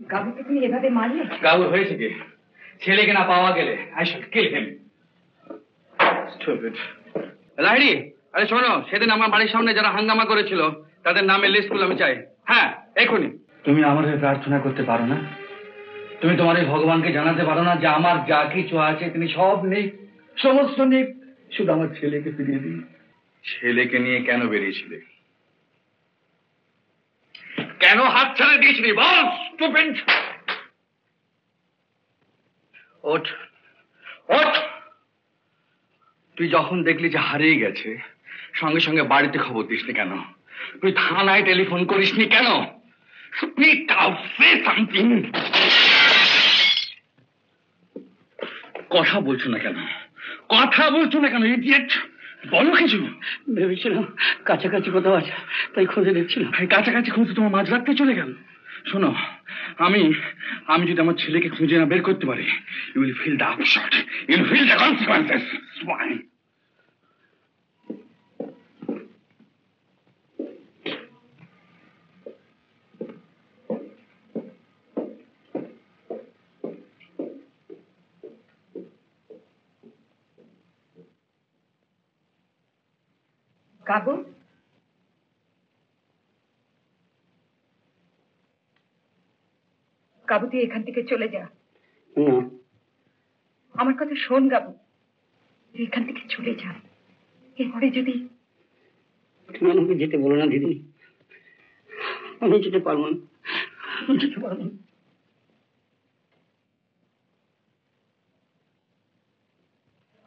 গাবুকে তুমি এভাবে মারলে? গাবুর হয়েছে কি? ছেলেকে না পাওয়া গেলে I should kill him. Stupid. Lahiri, আরে শোনো, সেদিন আমার বাড়ির সামনে যারা হাঙ্গামা করেছিল তাদের নামের লিস্টগুলো আমি চাই। হ্যাঁ, এখনই। তুমি আমার হয়ে প্রার্থনা করতে পারো না? তুমি তোমার এই ভগবানকে জানাতে পারো না যে আমার যা কিছু আছে তিনি সব নেই, সমস্ত নেই, শুধু আমার ছেলেকে ফিরিয়ে দিন। ছেলেকে নিয়ে কেন বেরিয়েছিলে? কেন হাত ছেড়ে দিয়েছিলি বল? স্টুপিড! ওঠ, ওঠ! তুই যখন দেখলি যে হারিয়ে গেছে সঙ্গে সঙ্গে বাড়িতে খবর দিসনি কেন? তুই থানায় টেলিফোন করিসনি কেন? Speak out, say something! কথা বলছো না কেন? কথা বলছো না কেন ইডিয়েট? বলো কিছু। ভেবেছিলাম কাছাকাছি কোথাও আছে, তাই খুঁজে দেখছিলাম। কাছাকাছি খুঁজে তোমার মাঝরাতে চলে গেল। শোনো, আমি যদি আমার ছেলেকে খুঁজে না বের করতে পারি, you will feel the upshot, you will feel the consequences. Swine! Gabu, Gabu তুই এখান থেকে চলে যা। আমার কথা শোন গাবু, তুই এখান থেকে চলে যা। এরপরে যদি তুমি আমাকে যেতে বলো না দিদি, আমি যেতে পারবো না, আমি যেতে পারবো না।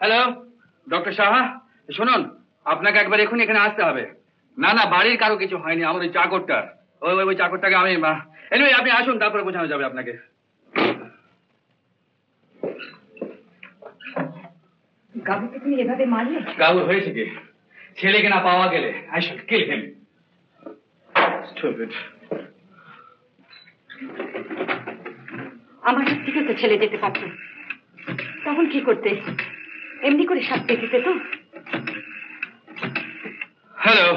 হ্যালো, ডক্টর সাহা, শুনুন, আপনাকে একবার এখনই এখানে আসতে হবে। না না, বাড়ির কারো কিছু হয়নি, আমার ওই চাকরটা, ওই চাকরটাকে আমি এনিওয়ে আপনি আসুন, তারপরে বোঝানো যাবে আপনাকে। গাবুকে তুমি এভাবে মারলে? গাবুর হয়েছে কি? ছেলেকে না পাওয়া গেলে I should kill him. Stupid. আমার হাত থেকে তো ছেলে যেতে পারতো, তখন কি করতে? এমনি করে শাস্তি দিতে তো। হ্যালো,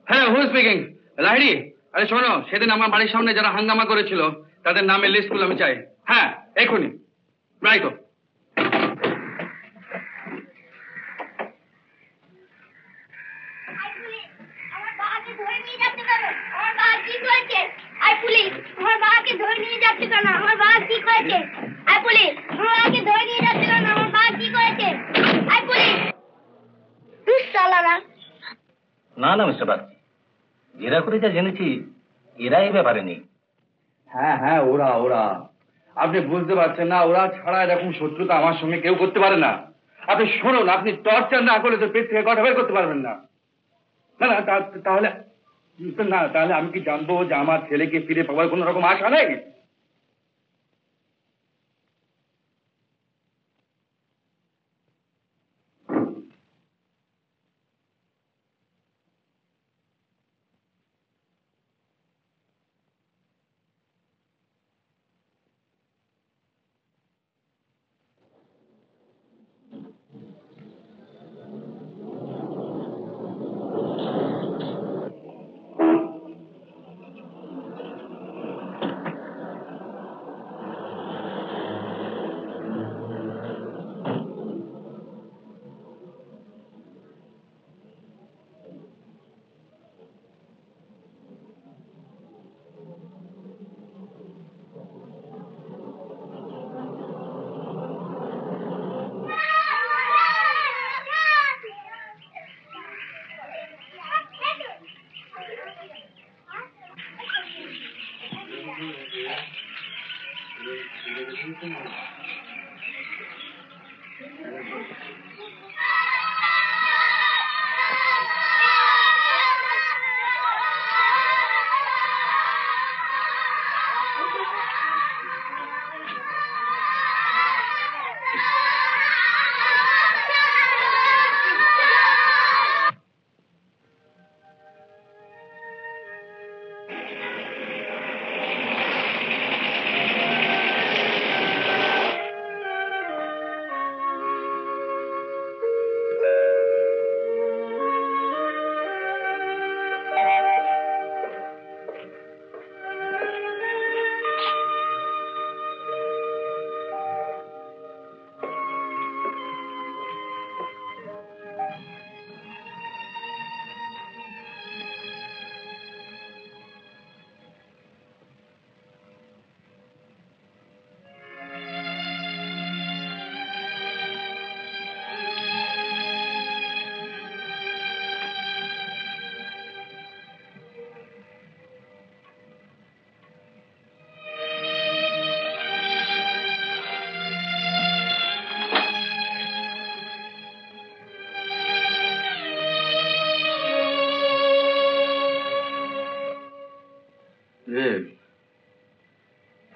হ্যাঁ, হু স্পিকিং? লাহিড়ী, আরে শোনো, সেদিন আমার বাড়ির সামনে যারা হাঙ্গামা করেছিল তাদের নামের লিস্টগুলো আমি চাই। হ্যাঁ, এখনই। রাইট। না না মিস্টার বাগচি, এরা করে যা জেনেছি এরা এই ব্যাপারে নেই। হ্যাঁ হ্যাঁ, ওরা আপনি বুঝতে পারছেন না, ওরা ছাড়া এরকম শত্রুতা আমার সঙ্গে কেউ করতে পারে না। আপনি শুনুন, আপনি টর্চার না করলে তো পেট থেকে কথা বের করতে পারবেন না। না না, তাহলে আমি কি জানবো যে আমার ছেলেকে ফিরে পাওয়ার কোন রকম আশা নেই?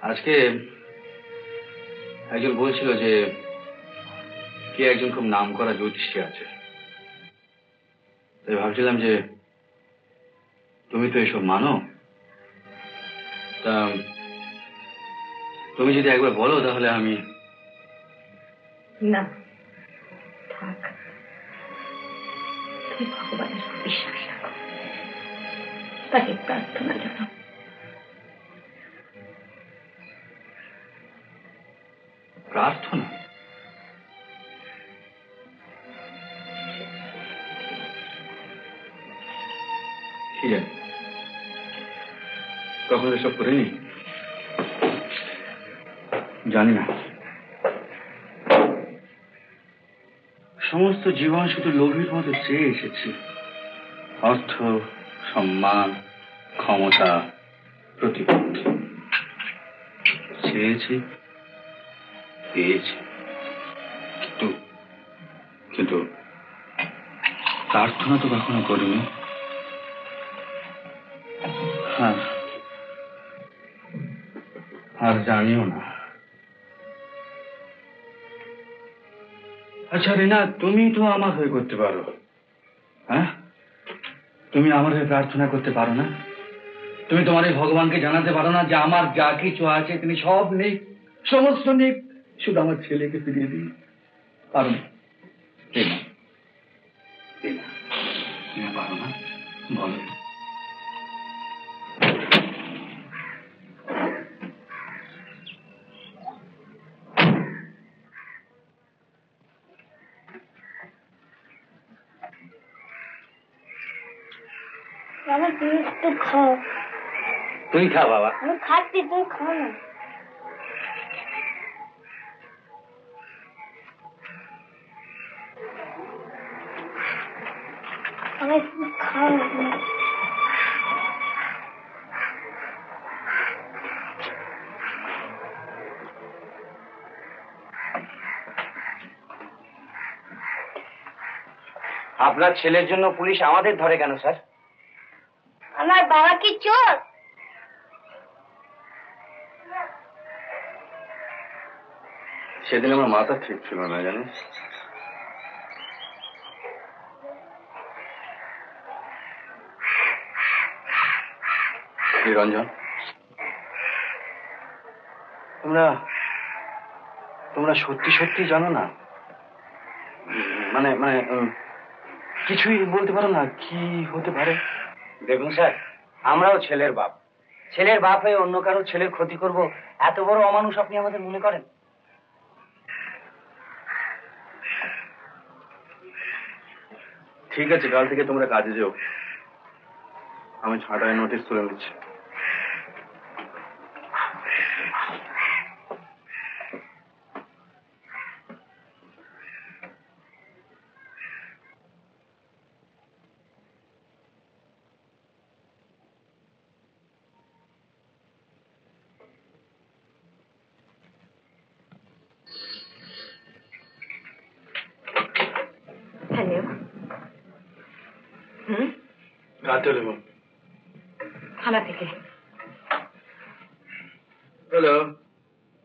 আজকে একজন বলছিল যে কে একজন খুব নাম করা জ্যোতিষী আছে, তাই ভাবছিলাম যে তুমি তো এসব মানো, তা তুমি যদি একবার বলো তাহলে আমি। না থাক, তুমি ভগবানের উপর বিশ্বাস রাখো, তাকে প্রার্থনা জানাও। প্রার্থনা? কি জানি, কখন এসব করিনি, জানি না। সমস্ত জীবন শুধু লোভীর মতো চেয়ে এসেছি, অর্থ, সম্মান, ক্ষমতা, প্রতিপত্তি চেয়েছি, পেয়েছি, কিন্তু প্রার্থনা তো কখনো করিনি। আর জানিও না। আচ্ছা রিনা, তুমি তো আমার হয়ে করতে পারো, হ্যাঁ? তুমি আমার হয়ে প্রার্থনা করতে পারো না? তুমি তোমার এই ভগবানকে জানাতে পারো না যে আমার যা কিছু আছে তিনি সব নেই, সমস্ত নেই, শুধু আমার ছেলেকে ফিরিয়ে দিন? পারো না? পারো না? বলো। বাবা তুমি একটু খাও। তুই খা বাবা। আমি খাচ্ছি, তুমি খাও না। আমি একটু খাও না। আপনার ছেলের জন্য পুলিশ আমাদের ধরে কেন স্যার? আমার বাবা কি চোর? সেদিন আমার মাথা ঠিক ছিল না, জানিস? নিরঞ্জন, তোমরা সত্যি সত্যি জানো না? মানে মানে কিছুই বলতে পারো না কি হতে পারে? দেখুন স্যার, আমরাও ছেলের বাপ। ছেলের বাপ হয়ে অন্য কারো ছেলের ক্ষতি করব, এত বড় অমানুষ আপনি আমাদের মনে করেন? ঠিক আছে, কাল থেকে তোমরা কাজে যাও, আমি ছাঁটায় নোটিশ তুলে নিচ্ছি। হ্যালো। কার টেলিফোন? থানা থেকে। হ্যালো,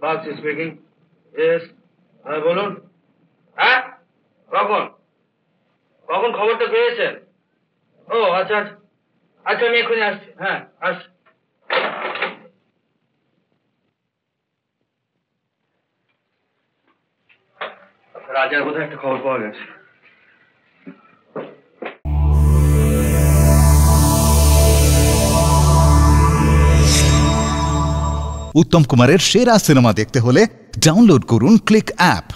বাক্স স্পিকিং। ইয়েস, হ্যাঁ বলুন। হ্যাঁ, কখন কখন খবরটা পেয়েছেন? ও আচ্ছা আচ্ছা আচ্ছা, আমি এক্ষুনি আসছি। হ্যাঁ আসছি। রাজার বোধহয় একটা খবর পাওয়া গেছে। উত্তম কুমারের সেরা সিনেমা দেখতে হলে ডাউনলোড করুন ক্লিক অ্যাপ।